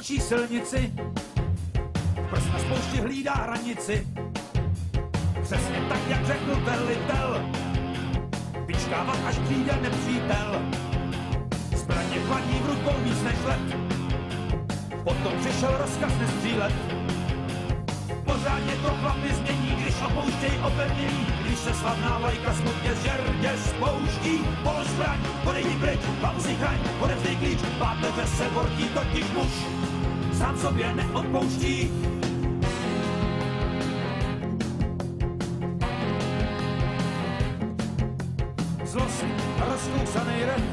točí silnici, prst na spoušti hlídá hranici. Přesně tak, jak řekl velitel, vyčkávat, až přijde nepřítel. Zbraně chladí v rukou víc než let, potom přišel rozkaz nestřílet. Pořádně to chlapi změní, když opouštěj opevnění, když se slavná vlajka smutně z žerdě spouští. Polož zbraň, odejdi pryč, hlavu si chraň, odevzdej klíč, páteře se bortí, totiž muž sám sobě neodpouští. Zlost a rozkousanej rep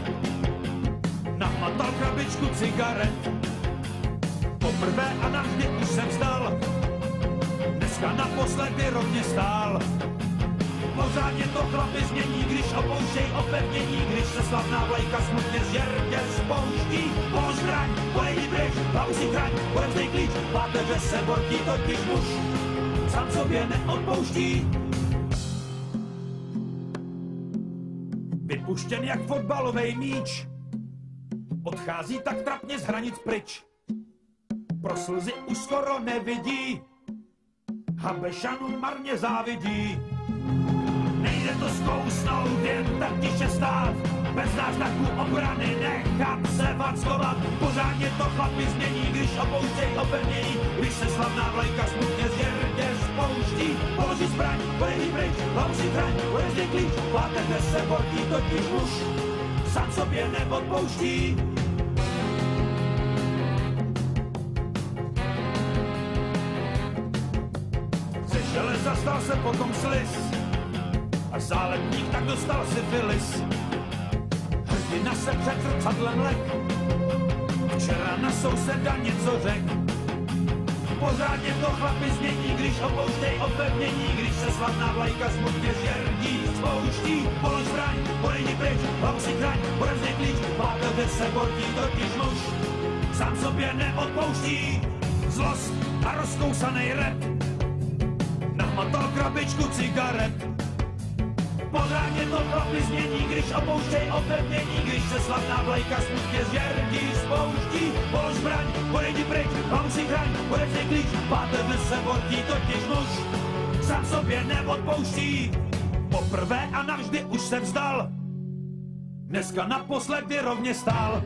nahmatal krabičku cigaret. Poprvé a navždy už jsem vzdal, dneska naposledy rovně stál. Pořádně to chlapi změní, když opouštěj opevnění, když se slavná vlajka smutně z žerdě spouští. Polož zbraň, odejdi pryč, hlavu si chraň, odevzdej klíč, páteře se bortí, totiž muž sám sobě neodpouští. Vypuštěn jak fotbalovej míč, odchází tak trapně z hranic pryč. Pro slzy už skoro nevidí, Habešanům marně závidí. Nejde to zkousnout, jen tak tiše stát, bez náznaku obrany nechat se vackovat. Pořádně to chlapi změní, když opouštěj opevnění, když se slavná vlajka smutně z žerdě spouští. Položí zbraň, odejdi pryč, hlavu si chraň, odevzdej klíč, páteře se bortí, totiž muž sám sobě neodpouští. Ze železa stal se potom sliz a záletník tak dostal syfilis. Hrdina se před zrcadlem lek, včera na souseda něco řek. Pořádně to chlapi změní, když opouštěj opevnění, když se slavná vlajka smutně z žerdí spouští. Polož zbraň, odejdi pryč, hlavu si chraň, odevzdej klíč, páteře se bortí, totiž muž sám sobě neodpouští. Zlost a rozkousanej rep nahmatal krabičku cigaret. Pořádně to chlapi změní, když opouštěj opevnění, když se slavná vlajka smutně z žerdí spouští. Polož zbraň, odejdi pryč, hlavu si chraň, odevzdej klíč, páteře se bortí, totiž muž sám sobě neodpouští. Poprvé a navždy už se vzdal, dneska naposledy rovně stál.